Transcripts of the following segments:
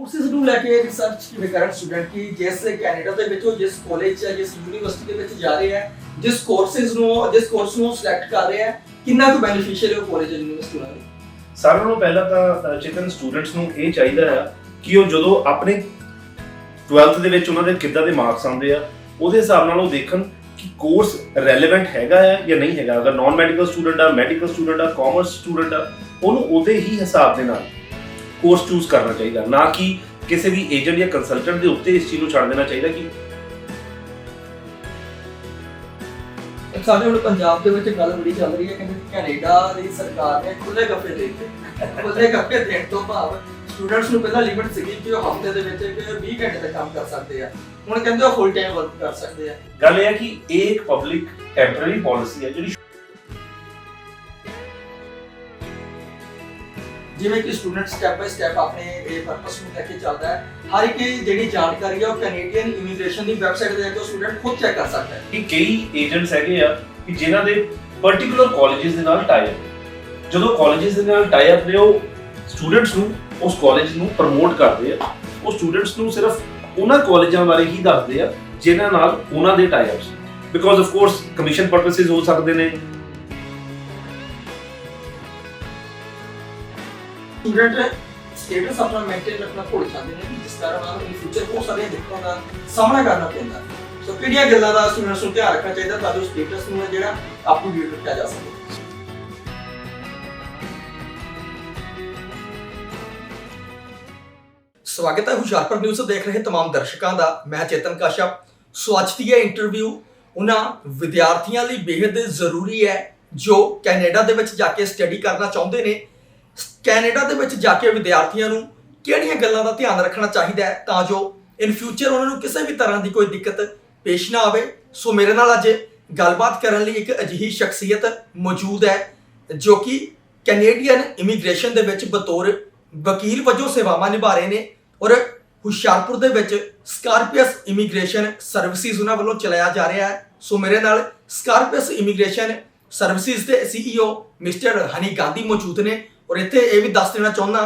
Courses ਨੂੰ ਲੈ ਕੇ research ਕਿਵੇਂ ਕਰਨ ਸਟੂਡੈਂਟ ਕਿ ਜਿਸ ਕੈਨੇਡਾ ਦੇ ਵਿੱਚੋਂ ਜਿਸ ਕਾਲਜ ਜਾਂ ਜਿਸ ਯੂਨੀਵਰਸਿਟੀ ਦੇ ਵਿੱਚ ਜਾ ਰਹੇ ਹੈ ਜਿਸ ਕੋਰਸ ਨੂੰ ਸਿਲੈਕਟ ਕਰ ਰਹੇ ਹੈ ਕਿੰਨਾ ਕੁ ਬੈਨੀਫੀਸ਼ੀਅਲ ਹੈ ਉਹ ਕਾਲਜ ਜਾਂ ਯੂਨੀਵਰਸਿਟੀ ਵਾਲੇ। ਸਾਰਿਆਂ ਨਾਲੋਂ ਪਹਿਲਾਂ ਤਾਂ ਚੇਤਨ ਸਟੂਡੈਂਟਸ ਨੂੰ ਇਹ ਚਾਹੀਦਾ ਹੈ ਕਿ ਉਹ ਜਦੋਂ ਆਪਣੇ 12th ਦੇ ਵਿੱਚ ਉਹਨਾਂ ਦੇ ਕਿੱਦਾਂ ਦੇ ਮਾਰਕਸ ਆਉਂਦੇ ਆ ਉਹਦੇ ਹਿਸਾਬ ਨਾਲ ਉਹ ਦੇਖਣ ਕਿ ਕੋਰਸ ਰੈਲੇਵੈਂਟ ਹੈਗਾ ਹੈ ਜਾਂ ਨਹੀਂ ਹੈਗਾ। ਅਗਰ ਨਾਨ ਮੈਡੀਕਲ ਸਟੂਡੈਂਟ ਆ, ਮੈਡੀਕਲ ਸਟੂਡੈਂਟ ਆ, ਕਾਮਰਸ ਸਟੂਡੈਂਟ ਆ, ਉਹਨੂੰ ਉਹਦੇ ਹੀ ਹਿਸਾਬ ਦੇ ਨਾਲ ਕੋਰਸ ਚੂਜ਼ ਕਰਨਾ ਚਾਹੀਦਾ, ਨਾ ਕਿ ਕਿਸੇ ਵੀ ਏਜੰਟ ਜਾਂ ਕੰਸਲਟੈਂਟ ਦੇ ਉੱਤੇ ਇਸ ਚੀਜ਼ ਨੂੰ ਛੱਡ ਦੇਣਾ ਚਾਹੀਦਾ ਕਿ ਸਾਡੇ ਹੁਣ ਪੰਜਾਬ ਦੇ ਵਿੱਚ ਗੱਲ ਬੜੀ ਚੱਲ ਰਹੀ ਹੈ ਕਿ ਕੈਨੇਡਾ ਦੀ ਸਰਕਾਰ ਨੇ ਖੁੱਲੇ ਗੱਫੇ ਦੇ ਦਿੱਤੇ। ਖੁੱਲੇ ਗੱਫੇ ਦੇਣ ਤੋਂ ਭਾਵ ਸਟੂਡੈਂਟਸ ਨੂੰ ਪਹਿਲਾਂ ਲਿਮਿਟ ਸੀਗੀ ਕਿ ਉਹ ਹਫ਼ਤੇ ਦੇ ਵਿੱਚ 20 ਘੰਟੇ ਤੱਕ ਕੰਮ ਕਰ ਸਕਦੇ ਆ, ਹੁਣ ਕਹਿੰਦੇ ਉਹ ਫੁੱਲ ਟਾਈਮ ਵਰਕ ਕਰ ਸਕਦੇ ਆ। ਗੱਲ ਇਹ ਹੈ ਕਿ ਇਹ ਇੱਕ ਪਬਲਿਕ ਟੈਂਪਰੇਰੀ ਪਾਲਿਸੀ ਹੈ ਜਿਹੜੀ ਜਿਵੇਂ ਕਿ ਸਟੂਡੈਂਟ ਸਟੈਪ ਬਾਈ ਸਟੈਪ ਆਪਣੇ ਇਹ ਪਰਪਸ ਨੂੰ ਲੈ ਕੇ ਚੱਲਦਾ ਹੈ। ਹਰ ਇੱਕ ਜਿਹੜੀ ਜਾਣਕਾਰੀ ਹੈ ਉਹ ਕੈਨੇਡੀਅਨ ਇਮੀਗ੍ਰੇਸ਼ਨ ਦੀ ਵੈਬਸਾਈਟ ਦੇ ਉੱਤੇ ਸਟੂਡੈਂਟ ਖੁਦ ਚੈੱਕ ਕਰ ਸਕਦਾ ਹੈ ਕਿ ਕਈ ਏਜੰਟਸ ਹੈਗੇ ਆ ਕਿ ਜਿਨ੍ਹਾਂ ਦੇ ਪਾਰਟਿਕੂਲਰ ਕਾਲਜਸ ਦੇ ਨਾਲ ਟਾਈ ਅਪ, ਜਦੋਂ ਕਾਲਜਸ ਦੇ ਨਾਲ ਟਾਈ ਅਪ ਨੇ ਉਹ ਸਟੂਡੈਂਟਸ ਨੂੰ ਉਸ ਕਾਲਜ ਨੂੰ ਪ੍ਰਮੋਟ ਕਰਦੇ ਆ। ਉਹ ਸਟੂਡੈਂਟਸ ਨੂੰ ਸਿਰਫ ਉਹਨਾਂ ਕਾਲਜਾਂ ਬਾਰੇ ਹੀ ਦੱਸਦੇ ਆ ਜਿਨ੍ਹਾਂ ਨਾਲ ਉਹਨਾਂ ਦੇ tie ups, because of course commission purposes ਹੋ ਸਕਦੇ ਨੇ। ਸਟੂਡੈਂਟ ਸਟੇਟਸ ਆਪਣਾ ਮੇਨਟੇਨ ਰੱਖਣਾ ਭੁੱਲ ਜਾਂਦੇ ਨੇ ਕਿ ਜਿਸ ਕਾਰਨ ਉਹਨਾਂ ਨੂੰ ਫਿਊਚਰ ਬਹੁਤ ਸਾਰੀਆਂ ਦਿੱਕਤਾਂ ਦਾ ਸਾਹਮਣਾ ਕਰਨਾ ਪੈਂਦਾ। ਸੋ ਕਿਹੜੀਆਂ ਗੱਲਾਂ ਦਾ ਸਟੂਡੈਂਟਸ ਨੂੰ ਧਿਆਨ ਰੱਖਣਾ ਚਾਹੀਦਾ ਤਾਂ ਜੋ ਸਟੇਟਸ ਨੂੰ ਜਿਹੜਾ ਅਪ ਟੂ ਡੇਟ ਰੱਖਿਆ ਜਾ ਸਕੇ। ਸਵਾਗਤ ਹੈ ਹੁਸ਼ਿਆਰਪੁਰ ਨਿਊਜ਼ ਦੇਖ ਰਹੇ तमाम ਦਰਸ਼ਕਾਂ ਦਾ। ਮੈਂ ਚੇਤਨ ਕਾਸ਼ਪ। ਸੋ ਅੱਜ ਦੀ ਇਹ ਇੰਟਰਵਿਊ ਉਹਨਾਂ ਵਿਦਿਆਰਥੀਆਂ ਲਈ ਬੇहद ਜ਼ਰੂਰੀ ਹੈ ਜੋ ਕੈਨੇਡਾ ਦੇ ਵਿੱਚ ਜਾ ਕੇ ਸਟੱਡੀ ਕਰਨਾ ਚਾਹੁੰਦੇ ਨੇ। ਕੈਨੇਡਾ ਦੇ ਵਿੱਚ ਜਾ ਕੇ ਵਿਦਿਆਰਥੀਆਂ ਨੂੰ ਕਿਹੜੀਆਂ ਗੱਲਾਂ ਦਾ ਧਿਆਨ ਰੱਖਣਾ ਚਾਹੀਦਾ ਹੈ ਤਾਂ ਜੋ ਇਨ ਫਿਊਚਰ ਉਹਨਾਂ ਨੂੰ ਕਿਸੇ ਵੀ ਤਰ੍ਹਾਂ ਦੀ ਕੋਈ ਦਿੱਕਤ ਪੇਸ਼ ਨਾ ਆਵੇ। ਸੋ ਮੇਰੇ ਨਾਲ ਅੱਜ ਗੱਲਬਾਤ ਕਰਨ ਲਈ ਇੱਕ ਅਜਿਹੀ ਸ਼ਖਸੀਅਤ ਮੌਜੂਦ ਹੈ ਜੋ ਕਿ ਕੈਨੇਡੀਅਨ ਇਮੀਗ੍ਰੇਸ਼ਨ ਦੇ ਵਿੱਚ ਬਤੌਰ ਵਕੀਲ ਵਜੋਂ ਸੇਵਾਵਾਂ ਨਿਭਾ ਰਹੇ ਨੇ ਔਰ ਹੁਸ਼ਿਆਰਪੁਰ ਦੇ ਵਿੱਚ ਸਕਾਰਪੀਅਸ ਇਮੀਗ੍ਰੇਸ਼ਨ ਸਰਵਿਸਿਜ਼ ਉਹਨਾਂ ਵੱਲੋਂ ਚਲਾਇਆ ਜਾ ਰਿਹਾ ਹੈ। ਸੋ ਮੇਰੇ ਨਾਲ ਸਕਾਰਪੀਅਸ ਇਮੀਗ੍ਰੇਸ਼ਨ ਸਰਵਿਸਿਜ਼ ਦੇ CEO ਮਿਸਟਰ ਹਨੀ ਗਾਂਧੀ ਮੌਜੂਦ ਨੇ ਔਰ ਇੱਥੇ ਇਹ ਵੀ ਦੱਸ ਦੇਣਾ ਚਾਹੁੰਦਾ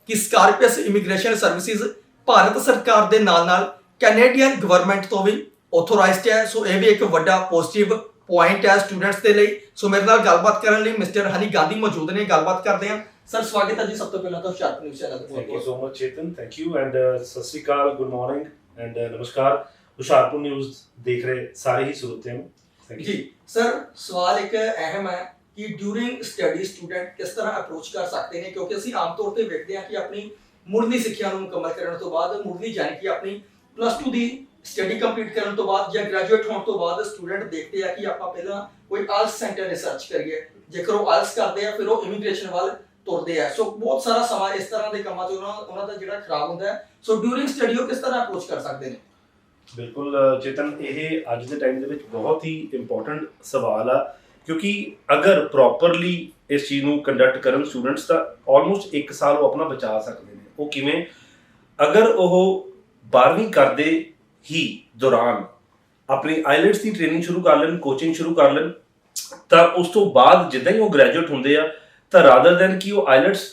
ਕਿ ਸਕਾਰਪੀਅਸ ਇਮੀਗ੍ਰੇਸ਼ਨ ਸਰਵਿਸਿਜ਼ ਭਾਰਤ ਸਰਕਾਰ ਦੇ ਨਾਲ ਕੈਨੇਡੀਅਨ ਗਵਰਨਮੈਂਟ ਤੋਂ ਵੀ ਆਥੋਰਾਈਜ਼ਡ ਹੈ। ਸੋ ਇਹ ਵੀ ਇੱਕ ਵੱਡਾ ਪੋਜ਼ਿਟਿਵ ਪੁਆਇੰਟ ਹੈ ਸਟੂਡੈਂਟਸ ਦੇ ਲਈ। ਸੋ ਮੇਰੇ ਨਾਲ ਗੱਲਬਾਤ ਕਰਨ ਲਈ ਮਿਸਟਰ ਹਨੀ ਗਾਂਧੀ ਮੌਜੂਦ ਨੇ। ਗੱਲਬਾਤ ਕਰਦੇ ਹਾਂ। ਸਰ ਸਵਾਗਤ ਹੈ ਜੀ ਸਭ ਤੋਂ ਪਹਿਲਾਂ ਤਾਂ ਹੁਸ਼ਿਆਰਪੁਰ ਨਿਊਜ਼ ਚੈਨਲ ਤੇ। Thank you so much Chetan, thank you and ਸਤਿ ਸ਼੍ਰੀ ਅਕਾਲ, ਗੁੱਡ ਮਾਰਨਿੰਗ ਐਂਡ ਨਮਸਕਾਰ ਹੁਸ਼ਿਆਰਪੁਰ ਨਿਊਜ਼ ਦੇਖ ਰਹੇ ਸਾਰੇ ਹੀ ਸਰੋਤਿਆਂ ਨੂੰ। ਜੀ ਸਰ, ਸਵਾਲ ਇੱਕ ਅਹਿਮ ਹੈ ਕਿ ਡਿਊਰਿੰਗ ਸਟੱਡੀ ਸਟੂਡੈਂਟ ਕਿਸ ਤਰ੍ਹਾਂ ਅਪਰੋਚ ਕਰ ਸਕਦੇ ਨੇ, ਕਿਉਂਕਿ ਅਸੀਂ ਆਮ ਤੌਰ ਤੇ ਵੇਖਦੇ ਹਾਂ ਕਿ ਆਪਣੀ ਮੁੱਢਲੀ ਸਿੱਖਿਆ ਨੂੰ ਮੁਕੰਮਲ ਕਰਨ ਤੋਂ ਬਾਅਦ ਮੁੱਢਲੀ ਜਾਣੀ ਕਿ ਆਪਣੀ +2 ਦੀ ਸਟੱਡੀ ਕੰਪਲੀਟ ਕਰਨ ਤੋਂ ਬਾਅਦ ਜਾਂ ਗ੍ਰੈਜੂਏਟ ਹੋਣ ਤੋਂ ਬਾਅਦ ਸਟੂਡੈਂਟ ਦੇਖਦੇ ਆ ਕਿ ਆਪਾਂ ਪਹਿਲਾਂ ਕੋਈ ਆਇਲਸ ਸੈਂਟਰ ਰਿਸਰਚ ਕਰੀਏ। ਜੇਕਰ ਉਹ ਆਇਲਸ ਕਰਦੇ ਆ ਫਿਰ ਉਹ ਇਮੀਗ੍ਰੇਸ਼ਨ ਵੱਲ ਤੁਰਦੇ ਆ। ਸੋ ਬਹੁਤ ਸਾਰਾ ਸਮਾਂ ਇਸ ਤਰ੍ਹਾਂ ਦੇ ਕੰਮਾਂ 'ਚ ਉਹਨਾਂ ਦਾ ਜਿਹੜਾ ਖਰਾਬ ਹੁੰਦਾ ਹੈ। ਸੋ ਡਿਊਰਿੰਗ ਸਟੱਡੀ ਉਹ ਕਿਸ ਤਰ੍ਹਾਂ ਅਪਰੋਚ ਕਰ ਸਕਦੇ ਨੇ? ਬਿਲਕੁਲ ਚੇਤਨ, ਇਹ ਅੱਜ ਦੇ ਟਾਈਮ ਦੇ ਵਿੱਚ ਬਹੁਤ ਹੀ ਇੰਪੋਰਟੈਂਟ ਸਵਾਲ ਆ ਕਿਉਂਕਿ ਅਗਰ ਪ੍ਰੋਪਰਲੀ ਇਸ ਚੀਜ਼ ਨੂੰ ਕੰਡਕਟ ਕਰਨ ਸਟੂਡੈਂਟਸ ਤਾਂ ਆਲਮੋਸਟ 1 ਸਾਲ ਉਹ ਆਪਣਾ ਬਚਾ ਸਕਦੇ ਨੇ। ਉਹ ਕਿਵੇਂ? ਅਗਰ ਉਹ 12ਵੀਂ ਕਰਦੇ ਹੀ ਦੌਰਾਨ ਆਪਣੀ ਆਈਲੈਟਸ ਦੀ ਟ੍ਰੇਨਿੰਗ ਸ਼ੁਰੂ ਕਰ ਲੈਣ, ਕੋਚਿੰਗ ਸ਼ੁਰੂ ਕਰ ਲੈਣ, ਤਾਂ ਉਸ ਤੋਂ ਬਾਅਦ ਜਿੱਦਾਂ ਹੀ ਉਹ ਗ੍ਰੈਜੂਏਟ ਹੁੰਦੇ ਆ ਤਾਂ ਰਾਦਰ ਦੈਨ ਕਿ ਉਹ ਆਈਲੈਟਸ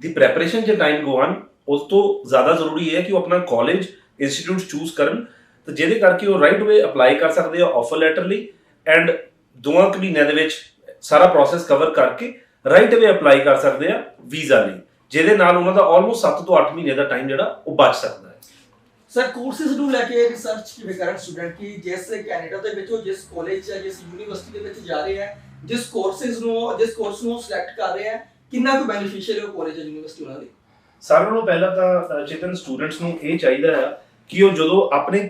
ਦੀ ਪ੍ਰੈਪਰੇਸ਼ਨ 'ਚ ਟਾਈਮ ਗਵਾਉਣ, ਉਸ ਤੋਂ ਜ਼ਿਆਦਾ ਜ਼ਰੂਰੀ ਇਹ ਹੈ ਕਿ ਉਹ ਆਪਣਾ ਕਾਲਜ ਇੰਸਟੀਟਿਊਟ ਚੂਜ਼ ਕਰਨ ਤਾਂ ਜਿਹਦੇ ਕਰਕੇ ਉਹ ਰਾਈਟ ਵੇ ਅਪਲਾਈ ਕਰ ਸਕਦੇ ਆ ਆਫਰ ਲੈਟਰ ਲਈ ਐਂਡ 2 ਮਹੀਨਿਆਂ ਦੇ ਵਿੱਚ ਸਾਰਾ ਪ੍ਰੋਸੈਸ ਕਵਰ ਕਰਕੇ ਰਾਈਟ ਵੇ ਅਪਲਾਈ ਕਰ ਸਕਦੇ ਆ ਵੀਜ਼ਾ ਲਈ, ਜਿਹਦੇ ਨਾਲ ਉਹਨਾਂ ਦਾ ਆਲਮੋਸਟ 7 ਤੋਂ 8 ਮਹੀਨੇ ਦਾ ਟਾਈਮ ਜਿਹੜਾ ਉਹ ਬਚ ਸਕਦਾ ਹੈ। ਸਰ ਕੋਰਸਿਸ ਨੂੰ ਲੈ ਕੇ ਰਿਸਰਚ ਕਿਵੇਂ ਕਰਨ ਸਟੂਡੈਂਟ ਕਿ ਜਿਸ ਕੈਨੇਡਾ ਦੇ ਵਿੱਚੋਂ ਜਿਸ ਕਾਲਜ ਜਾਂ ਜਿਸ ਯੂਨੀਵਰਸਿਟੀ ਦੇ ਵਿੱਚ ਜਾ ਰਹੇ ਹੈ ਜਿਸ ਕੋਰਸ ਨੂੰ ਸਿਲੈਕਟ ਕਰ ਰਹੇ ਹੈ ਕਿੰਨਾ ਕੁ ਬੈਨੀਫੀਸ਼ੀਅਲ ਹੈ ਉਹ ਕਾਲਜ ਜਾਂ ਯੂਨੀਵਰਸਿਟੀ ਉਹਨਾਂ ਲਈ? ਸਾਰਿਆਂ ਨਾਲੋਂ ਪਹਿਲਾਂ ਤਾਂ ਚੇਤਨ ਸਟੂਡੈਂਟਸ ਨੂੰ ਇਹ ਚਾਹੀਦਾ ਹੈ ਕਿ ਉਹ ਜਦੋਂ ਆਪਣੇ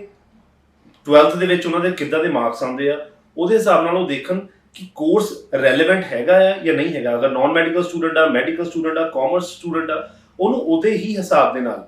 12th ਦੇ ਵਿੱਚ ਉਹਨਾਂ ਦੇ ਕਿੱਦਾਂ ਦੇ ਮਾਰਕਸ ਆਉਂਦੇ ਆ ਉਹਦੇ ਹਿਸਾਬ ਨਾਲ ਉਹ ਦੇਖਣ ਕਿ ਕੋਰਸ ਰੈਲੇਵੈਂਟ ਹੈਗਾ ਹੈ ਜਾਂ ਨਹੀਂ ਹੈਗਾ। ਅਗਰ ਨਾਨ ਮੈਡੀਕਲ ਸਟੂਡੈਂਟ ਆ, ਮੈਡੀਕਲ ਸਟੂਡੈਂਟ ਆ, ਕਾਮਰਸ ਸਟੂਡੈਂਟ ਆ, ਉਹਨੂੰ ਉਹਦੇ ਹੀ ਹਿਸਾਬ ਦੇ ਨਾਲ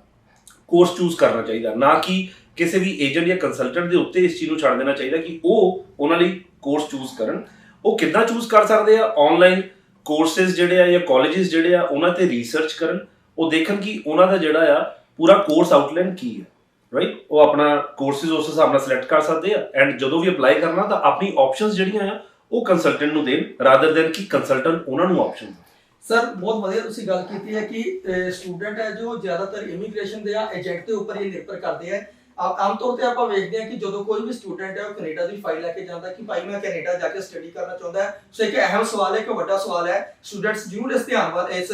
ਕੋਰਸ ਚੂਜ਼ ਕਰਨਾ ਚਾਹੀਦਾ, ਨਾ ਕਿ ਕਿਸੇ ਵੀ ਏਜੰਟ ਜਾਂ ਕੰਸਲਟੈਂਟ ਦੇ ਉੱਤੇ ਇਸ ਚੀਜ਼ ਨੂੰ ਛੱਡ ਦੇਣਾ ਚਾਹੀਦਾ ਕਿ ਉਹ ਉਹਨਾਂ ਲਈ ਕੋਰਸ ਚੂਜ਼ ਕਰਨ। ਉਹ ਕਿੱਦਾਂ ਚੂਜ਼ ਕਰ ਸਕਦੇ ਆ? ਆਨਲਾਈਨ ਕੋਰਸਿਸ ਜਿਹੜੇ ਆ ਜਾਂ ਕਾਲਜਸ ਜਿਹੜੇ ਆ ਉਹਨਾਂ ਤੇ ਰਿਸਰਚ ਕਰਨ, ਉਹ ਦੇਖਣ ਕਿ ਉਹਨਾਂ ਦਾ ਜਿਹੜਾ ਆ ਪੂਰਾ ਕੋਰਸ ਆਊਟਲਾਈਨ ਕੀ ਹੈ, ਰਾਈਟ? ਉਹ ਆਪਣਾ ਕੋਰਸਿਸ ਉਸ ਹਿਸਾਬ ਨਾਲ ਸਿਲੈਕਟ ਕਰ ਸਕਦੇ ਆ ਐਂਡ ਜਦੋਂ ਵੀ ਅਪਲਾਈ ਕਰਨਾ ਤਾਂ ਆਪਣੀ ਆਪਸ਼ਨਸ ਜਿਹੜੀਆਂ ਆ ਉਹ ਕੰਸਲਟੈਂਟ ਨੂੰ ਦੇਣ ਰਾਦਰ ਦੈਨ ਕਿ ਕੰਸਲਟੈਂਟ ਉਹਨਾਂ ਨੂੰ ਆਪਸ਼ਨ। ਸਰ ਬਹੁਤ ਵਧੀਆ ਤੁਸੀਂ ਗੱਲ ਕੀਤੀ ਹੈ ਕਿ ਸਟੂਡੈਂਟ ਹੈ ਜੋ ਜ਼ਿਆਦਾਤਰ ਇਮੀਗ੍ਰੇਸ਼ਨ ਦੇ ਜਾਂ ਏਜੰਟ ਦੇ ਉੱਪਰ ਹੀ ਨਿਰਭਰ ਕਰਦੇ ਹੈ। ਆਮ ਤੌਰ ਤੇ ਆਪਾਂ ਵੇਖਦੇ ਹਾਂ ਕਿ ਜਦੋਂ ਕੋਈ ਵੀ ਸਟੂਡੈਂਟ ਹੈ ਉਹ ਕੈਨੇਡਾ ਦੀ ਫਾਈਲ ਲੈ ਕੇ ਜਾਂਦਾ ਕਿ ਭਾਈ ਮੈਂ ਕੈਨੇਡਾ ਜਾ ਕੇ ਸਟੱਡੀ ਕਰਨਾ ਚਾਹੁੰਦਾ ਹੈ, ਸੋ ਇੱਕ ਅਹਿਮ ਸਵਾਲ ਹੈ, ਇੱਕ ਵੱਡਾ ਸਵਾਲ ਹੈ, ਸਟੂਡੈਂਟਸ ਜ਼ਰੂਰ ਇਸ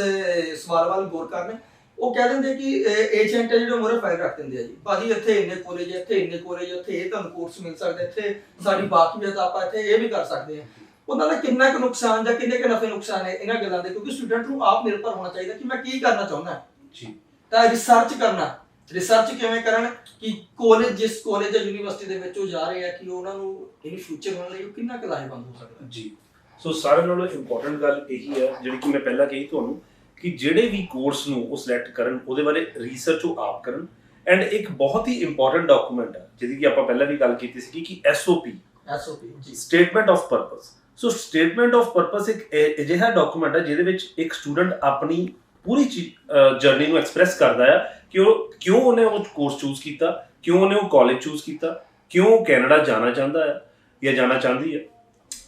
ਸਵਾਲ ਵੱਲ ਗੌਰ ਕਰਨ। ਉਹ ਕਹਿ ਦਿੰਦੇ ਕਿ ਏਜੰਟ ਹੈ ਜਿਹੜੇ ਮੋਰੇ ਫਾਈਲ ਰੱਖ ਦਿੰਦੇ ਆ ਜੀ, ਭਾਜੀ ਇੱਥੇ ਇੰਨੇ ਕਾਲਜ, ਇੱਥੇ ਇੰਨੇ ਕਾਲਜ, ਇੱਥੇ ਇਹ ਤੁਹਾਨੂੰ ਕੋਰਸ ਮਿਲ ਸਕਦਾ, ਇੱਥੇ ਸਾਡੀ ਬਾਕੀਅਤ ਆਪਾਂ ਇੱਥੇ ਇਹ ਵੀ ਕਰ ਸਕਦੇ ਹਾਂ। ਉਹਨਾਂ ਦਾ ਕਿੰਨਾ ਕੁ ਨੁਕਸਾਨ ਜਾਂ ਕਿੰਨੇ ਕੁ ਨਫੇ ਨੁਕਸਾਨ ਹੈ ਇਹਨਾਂ ਗੱਲਾਂ ਦੇ, ਕਿਉਂਕਿ ਸਟੂਡੈਂਟ ਨੂੰ ਆਪ ਨਿਰਭਰ ਹੋਣਾ ਚਾਹੀਦਾ ਕਿ ਮੈਂ ਕੀ ਕਰਨਾ ਚਾਹੁੰਦਾ ਜੀ। ਤਾਂ ਰਿਸਰਚ ਕਿਵੇਂ ਕਰਨ ਕਿ ਕਾਲਜ ਜਿਸ ਕਾਲਜ ਜਾਂ ਯੂਨੀਵਰਸਿਟੀ ਦੇ ਵਿੱਚ ਉਹ ਜਾ ਰਹੇ ਆ ਕਿ ਉਹਨਾਂ ਨੂੰ ਇਨ ਫਿਊਚਰ ਹੋਣ ਲਈ ਕਿੰਨਾ ਕੁ ਲਾਹੇਵੰਦ ਹੋ ਸਕਦਾ ਜੀ। ਸੋ ਸਾਰਿਆਂ ਨਾਲੋਂ ਇੰਪੋਰਟੈਂਟ ਗੱਲ ਇਹੀ ਹੈ ਜਿਹੜੀ ਕਿ ਮੈਂ ਪਹਿਲਾਂ ਕਹੀ ਤੁਹਾਨੂੰ, ਕਿ ਜਿਹੜੇ ਵੀ ਕੋਰਸ ਨੂੰ ਉਹ ਸਿਲੈਕਟ ਕਰਨ ਉਹਦੇ ਬਾਰੇ ਰਿਸਰਚ ਉਹ ਆਪ ਕਰਨ। ਐਂਡ ਇੱਕ ਬਹੁਤ ਹੀ ਇੰਪੋਰਟੈਂਟ ਡਾਕੂਮੈਂਟ ਹੈ ਜਿਹਦੀ ਕਿ ਆਪਾਂ ਪਹਿਲਾਂ ਵੀ ਗੱਲ ਕੀਤੀ ਸੀ ਕਿ SOP ਜੀ, statement of purpose. So statement of purpose ਇੱਕ ਅਜਿਹਾ ਡਾਕੂਮੈਂਟ ਹੈ ਜਿਹਦੇ ਵਿੱਚ ਇੱਕ ਸਟੂਡੈਂਟ ਆਪਣੀ ਪੂਰੀ ਜਰਨੀ ਨੂੰ ਐਕਸਪ੍ਰੈਸ ਕਰਦਾ ਹੈ ਕਿ ਉਹ ਕਿਉਂ ਉਹਨੇ ਉਹ ਕੋਰਸ ਚੂਜ਼ ਕੀਤਾ, ਕਿਉਂ ਉਹਨੇ ਉਹ ਕਾਲਜ ਚੂਜ਼ ਕੀਤਾ, ਕਿਉਂ ਉਹ ਕੈਨੇਡਾ ਜਾਣਾ ਚਾਹੁੰਦਾ ਹੈ ਜਾਂ ਜਾਣਾ ਚਾਹੁੰਦੀ ਹੈ,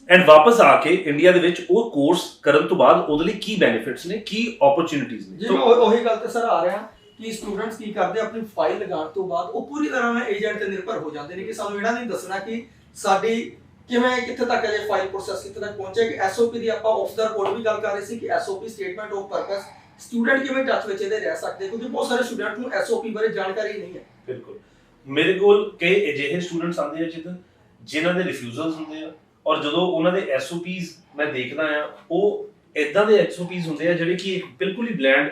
ਐਂਡ ਵਾਪਸ ਆ ਕੇ ਇੰਡੀਆ ਦੇ ਵਿੱਚ ਉਹ ਕੋਰਸ ਕਰਨ ਤੋਂ ਬਾਅਦ ਉਹਦੇ ਲਈ ਕੀ ਬੈਨੀਫਿਟਸ ਨੇ, ਕੀ ਓਪਰਚੁਨਿਟੀਜ਼ ਨੇ। ਜੀ ਮੈਂ ਉਹੀ ਗੱਲ ਤੇ ਸਰ ਆ ਰਿਹਾ ਕਿ ਸਟੂਡੈਂਟਸ ਕੀ ਕਰਦੇ ਆਪਣੀ ਫਾਈਲ ਲਗਾਉਣ ਤੋਂ ਬਾਅਦ ਉਹ ਪੂਰੀ ਤਰ੍ਹਾਂ ਨਾਲ ਏਜੰਟ ਤੇ ਨਿਰਭਰ ਹੋ ਜਾਂਦੇ ਨੇ ਕਿ ਸਾਨੂੰ ਇਹਨਾਂ ਨਹੀਂ ਦੱਸਣਾ ਕਿ ਸਾਡੀ ਕਿਵੇਂ ਕਿੱਥੇ ਤੱਕ ਹੈ ਫਾਈਲ ਪ੍ਰੋਸੈਸ ਕਿੱਥੇ ਤੱਕ ਪਹੁੰਚੇ। ਕਿ SOP ਦੀ ਆਪਾਂ ਆਫ ਦਾ ਰਿਕਾਰਡ ਵੀ ਗੱਲ ਕਰ ਰਹੇ ਸੀ ਕਿ SOP statement of purpose student ਕਿਵੇਂ ਟੱਚ ਵਿੱਚ ਇਹਦੇ ਰਹਿ ਸਕਦੇ, ਕਿਉਂਕਿ ਬਹੁਤ ਸਾਰੇ ਸਟੂਡੈਂਟ ਨੂੰ SOP ਬਾਰੇ ਜਾਣਕਾਰੀ ਨਹੀਂ ਹੈ। ਬਿਲਕੁਲ, ਮੇਰੇ ਕੋਲ ਕਈ ਅਜਿਹੇ ਸਟੂਡੈਂਟਸ ਆਉਂਦੇ ਆ ਜਿਨ੍ਹਾਂ ਦੇ ਰਿਫਿਊਜ਼ਲਸ ਹੁੰਦੇ ਆ, ਔਰ ਜਦੋਂ ਉਹਨਾਂ ਦੇ SOPs ਮੈਂ ਦੇਖਦਾ ਆ ਉਹ ਇਦਾਂ ਦੇ SOPs ਹੁੰਦੇ ਆ ਜਿਹੜੇ ਕਿ ਇੱਕ ਬਿਲਕੁਲ ਹੀ ਬਲੈਂਡ,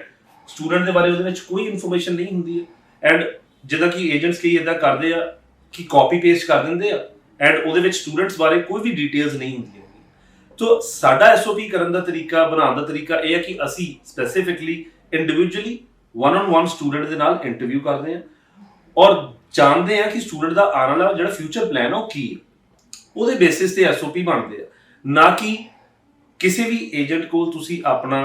ਸਟੂਡੈਂਟ ਦੇ ਬਾਰੇ ਉਹਦੇ ਵਿੱਚ ਕੋਈ ਇਨਫੋਰਮੇਸ਼ਨ ਨਹੀਂ ਹੁੰਦੀ ਹੈ। ਐਂਡ ਜਿੱਦਾਂ ਕਿ ਏਜੰਟਸ ਕਈ ਇਦਾਂ ਕਰਦੇ ਆ ਕਿ ਕਾਪੀ ਪੇਸਟ ਕਰ ਦਿੰਦੇ ਆ ਐਂਡ ਉਹਦੇ ਵਿੱਚ ਸਟੂਡੈਂਟਸ ਬਾਰੇ ਕੋਈ ਵੀ ਡਿਟੇਲਸ ਨਹੀਂ ਹੁੰਦੀਆਂ। ਤੋ ਸਾਡਾ SOP ਕਰਨ ਦਾ ਤਰੀਕਾ, ਬਣਾਉਣ ਦਾ ਤਰੀਕਾ ਇਹ ਹੈ ਕਿ ਅਸੀਂ ਸਪੈਸੀਫਿਕਲੀ ਇੰਡੀਵਿਜੂਅਲੀ one-on-one ਸਟੂਡੈਂਟ ਦੇ ਨਾਲ ਇੰਟਰਵਿਊ ਕਰਦੇ ਹਾਂ ਔਰ ਜਾਣਦੇ ਹਾਂ ਕਿ ਸਟੂਡੈਂਟ ਦਾ ਆਉਣ ਵਾਲਾ ਜਿਹੜਾ ਫਿਊਚਰ ਪਲਾਨ ਉਹ ਕੀ ਹੈ। ਉਹਦੇ ਬੇਸਿਸ ਤੇ SOP ਬਣਦੇ ਆ, ਨਾ ਕਿ ਕਿਸੇ ਵੀ ਏਜੰਟ ਕੋਲ ਤੁਸੀਂ ਆਪਣਾ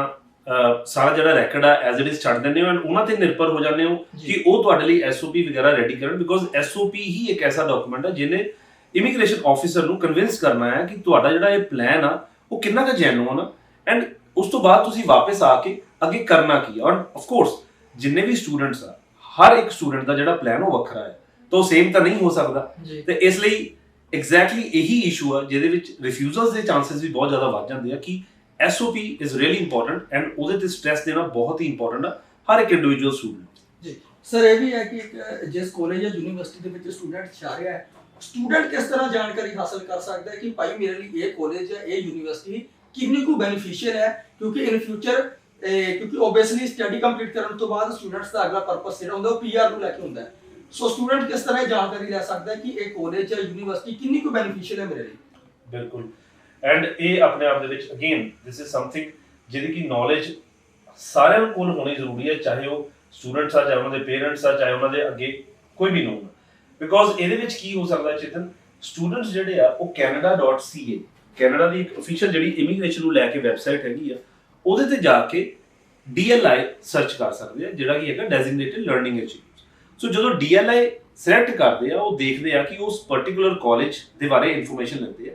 ਸਾਰਾ ਜਿਹੜਾ ਰੈਕਡ ਆ ਐਜ਼ ਇਟ ਇਜ਼ ਛੱਡ ਦਿੰਦੇ ਹੋ ਐਂਡ ਉਹਨਾਂ ਤੇ ਨਿਰਭਰ ਹੋ ਜਾਂਦੇ ਹੋ ਕਿ ਉਹ ਤੁਹਾਡੇ ਲਈ SOP ਵਗੈਰਾ ਰੈਡੀ ਕਰਨ। ਬਿਕੋਜ਼ SOP ਹੀ ਇੱਕ ਐਸਾ ਡਾਕੂਮੈਂਟ ਹੈ ਜਿਹਨੇ ਇਮੀਗ੍ਰੇਸ਼ਨ ਆਫਿਸਰ ਨੂੰ ਕਨਵਿੰਸ ਕਰਨਾ ਹੈ ਕਿ ਤੁਹਾਡਾ ਜਿਹੜਾ ਇਹ ਪਲਾਨ ਆ ਉਹ ਕਿੰਨਾ ਕੁ ਜੈਨੂਇਨ ਆ ਐਂਡ ਉਸ ਤੋਂ ਬਾਅਦ ਤੁਸੀਂ ਵਾਪਸ ਆ ਕੇ ਅੱਗੇ ਕਰਨਾ ਕੀ ਆ। ਔਰ ਆਫ ਕੋਰਸ ਜਿੰਨੇ ਵੀ ਸਟੂਡੈਂਟਸ ਆ, ਹਰ ਇੱਕ ਸਟੂਡੈਂਟ ਦਾ ਜਿਹੜਾ ਪਲਾਨ ਉਹ ਵੱਖਰਾ ਹੈ, ਤਾਂ ਉਹ ਸੇਮ ਤਾਂ ਨਹੀਂ ਹੋ ਸਕਦਾ। ਤੇ ਇਸ ਲਈ ਐਗਜ਼ੈਕਟਲੀ ਇਹੀ ਇਸ਼ੂ ਆ ਜਿਹਦੇ ਵਿੱਚ ਰਿਫਿਊਜ਼ਲਸ ਦੇ ਚਾਂਸਸ ਵੀ ਬਹੁਤ ਜ਼ਿਆਦਾ ਵੱਧ ਜਾਂਦੇ ਆ ਕਿ SOP is really important and ਉਹਦੇ ਤੇ ਸਟ੍ਰੈਸ ਦੇਣਾ ਬਹੁਤ ਹੀ ਇੰਪੋਰਟੈਂਟ ਆ ਹਰ ਇੱਕ ਇੰਡੀਵਿਜੂਅਲ ਸਟੂਡੈਂਟ। ਜੀ ਸਰ, ਇਹ ਵੀ ਹੈ ਕਿ ਜਿਸ ਕਾਲਜ ਜਾਂ ਯੂਨੀਵਰਸਿਟੀ ਦੇ ਵਿੱਚ ਸਟੂਡੈਂਟ ਜਾ ਰਿਹਾ ਹੈ, ਸਟੂਡੈਂਟ ਕਿਸ ਤਰ੍ਹਾਂ ਜਾਣਕਾਰੀ ਹਾਸਲ ਕਰ ਸਕਦਾ ਹੈ ਕਿ ਭਾਈ ਮੇਰੇ ਲਈ ਇਹ ਕਾਲਜ ਜਾਂ ਇਹ ਯੂਨੀਵਰਸਿਟੀ ਕਿੰਨੀ ਕੁ ਬੈਨੀਫੀਸ਼ੀਅਲ ਹੈ, ਕਿਉਂਕਿ ਇਨ ਫਿਊਚਰ ਕਿਉਂਕਿ ਓਬਵੀਅਸਲੀ ਸਟੱਡੀ ਕੰਪਲੀਟ ਕਰਨ ਤੋਂ ਬਾਅਦ ਸਟੂਡੈਂਟਸ ਦਾ ਅਗਲਾ ਪਰਪਸ ਜਿਹੜਾ ਹੁੰਦਾ ਉਹ PR ਨੂੰ ਲੈ ਕੇ ਹੁੰਦਾ ਹੈ। ਸੋ ਸਟੂਡੈਂਟ ਕਿਸ ਤਰ੍ਹਾਂ ਜਾਣਕਾਰੀ ਲੈ ਸਕਦਾ ਹੈ ਕਿ ਇਹ ਕਾਲਜ ਜਾਂ ਯੂਨੀਵਰਸਿਟੀ ਕਿੰਨੀ ਕੁ ਬੈਨੀਫੀਸ਼ੀਅਲ ਹੈ ਮੇਰੇ ਲਈ। ਬਿਲਕੁਲ, ਐਂਡ ਇਹ ਆਪਣੇ ਆਪ ਦੇ ਵਿੱਚ ਅਗੇਨ ਦਿਸ ਇਜ਼ ਸਮਥਿੰਗ ਜਿਹਦੀ ਕਿ ਨੌਲੇਜ ਸਾਰਿਆਂ ਕੋਲ ਹੋਣੀ ਜ਼ਰੂਰੀ ਹੈ, ਚਾਹੇ ਉਹ ਸਟੂਡੈਂਟਸ ਆ, ਚਾਹੇ ਉਹਨਾਂ ਦੇ ਪੇਰੈਂਟਸ ਆ, ਚਾਹੇ ਉਹਨਾਂ ਦੇ ਅੱਗੇ ਕੋਈ ਵੀ ਨੋਨ। ਬਿਕੋਜ਼ ਇਹਦੇ ਵਿੱਚ ਕੀ ਹੋ ਸਕਦਾ ਚੇਤਨ, ਸਟੂਡੈਂਟਸ ਜਿਹੜੇ ਆ ਉਹ canada.ca ਕੈਨੇਡਾ ਦੀ ਇੱਕ ਅਫੀਸ਼ੀਅਲ ਜਿਹੜੀ ਇਮੀਗ੍ਰੇਸ਼ਨ ਨੂੰ ਲੈ ਕੇ ਵੈਬਸਾਈਟ ਹੈਗੀ ਆ ਉਹਦੇ ਤੇ ਜਾ ਕੇ DLI ਸਰਚ ਕਰ ਸਕਦੇ ਆ, ਜਿਹੜਾ ਕਿ ਹੈਗਾ ਡੈਜ਼ਿਗਨੇਟਿਡ ਲਰਨਿੰਗ ਇੰਸਟੀਟਿਊਟ। ਸੋ ਜਦੋਂ DLI ਸਿਲੈਕਟ ਕਰਦੇ ਆ ਉਹ ਦੇਖਦੇ ਆ ਕਿ ਉਸ ਪਾਰਟਿਕੂਲਰ ਕਾਲਜ ਦੇ ਬਾਰੇ ਇਨਫੋਰਮੇਸ਼ਨ ਲੈਂਦੇ ਆ।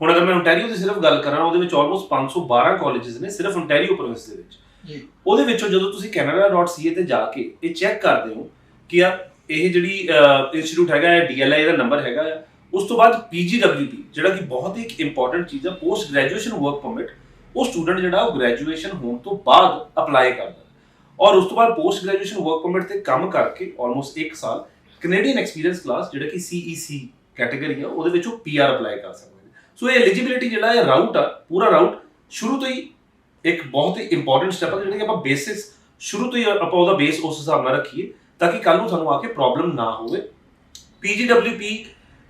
ਹੁਣ ਅਗਰ ਮੈਂ ਓਨਟਾਰੀਓ ਦੀ ਸਿਰਫ ਗੱਲ ਕਰਾਂ, ਉਹਦੇ ਵਿੱਚ ਆਲਮੋਸਟ 512 ਕਾਲਜਸ ਨੇ ਸਿਰਫ ਓਨਟਾਰੀਓ ਪ੍ਰੋਵਿੰਸ ਦੇ ਵਿੱਚ ਜੀ। ਉਹਦੇ ਵਿੱਚੋਂ ਜਦੋਂ ਤੁਸੀਂ canada.ca ਤੇ ਜਾ ਕੇ ਇਹ ਚੈੱਕ ਕਰਦੇ ਹੋ ਕਿ ਇਹ ਜਿਹੜੀ ਇੰਸਟੀਟਿਊਟ ਹੈਗਾ ਹੈ DLI ਦਾ ਨੰਬਰ ਹੈਗਾ ਆ, ਉਸ ਤੋਂ ਬਾਅਦ PGWP ਜਿਹੜਾ ਕਿ ਬਹੁਤ ਹੀ ਇੱਕ ਇੰਪੋਰਟੈਂਟ ਚੀਜ਼ ਆ, ਪੋਸਟ ਗ੍ਰੈਜੂਏਸ਼ਨ ਵਰਕ ਪਰਮਿਟ, ਉਹ ਸਟੂਡੈਂਟ ਜਿਹੜਾ ਉਹ ਗ੍ਰੈਜੂਏਸ਼ਨ ਹੋਣ ਤੋਂ ਬਾਅਦ ਅਪਲਾਈ ਕਰਦਾ ਔਰ ਉਸ ਤੋਂ ਬਾਅਦ ਪੋਸਟ ਗ੍ਰੈਜੂਏਸ਼ਨ ਵਰਕ ਪਰਮਿਟ ਤੇ ਕੰਮ ਕਰਕੇ ਆਲਮੋਸਟ 1 ਸਾਲ ਕੈਨੇਡੀਅਨ ਐਕਸਪੀਰੀਅੰਸ ਕਲਾਸ ਜਿਹੜਾ ਕਿ CEC ਕੈਟਾਗਰੀ ਆ ਉਹਦੇ ਵਿੱਚ ਉਹ PR ਅਪਲਾਈ ਕਰ ਸਕਦੇ ਨੇ। ਸੋ ਇਹ ਐਲੀਜੀਬਿਲਿਟੀ ਜਿਹੜਾ ਇਹ ਰਾਊਟ ਆ, ਪੂਰਾ ਰਾਊਟ ਸ਼ੁਰੂ ਤੋਂ ਹੀ ਇੱਕ ਬਹੁਤ ਹੀ ਇੰਪੋਰਟੈਂਟ ਸਟੈਪ ਆ, ਜਿਹੜਾ ਕਿ ਆਪਾਂ ਬੇਸਿਕਸ ਸ਼ੁਰੂ ਤੋਂ ਹੀ ਆਪਾਂ ਉਹਦਾ ਬੇਸ ਉਸ ਹਿਸਾਬ ਨਾਲ ਰੱਖੀਏ ਤਾਂ ਕਿ ਕੱਲ ਨੂੰ ਸਾਨੂੰ ਆ ਕੇ ਪ੍ਰੋਬਲਮ ਨਾ ਹੋਵੇ। PGWP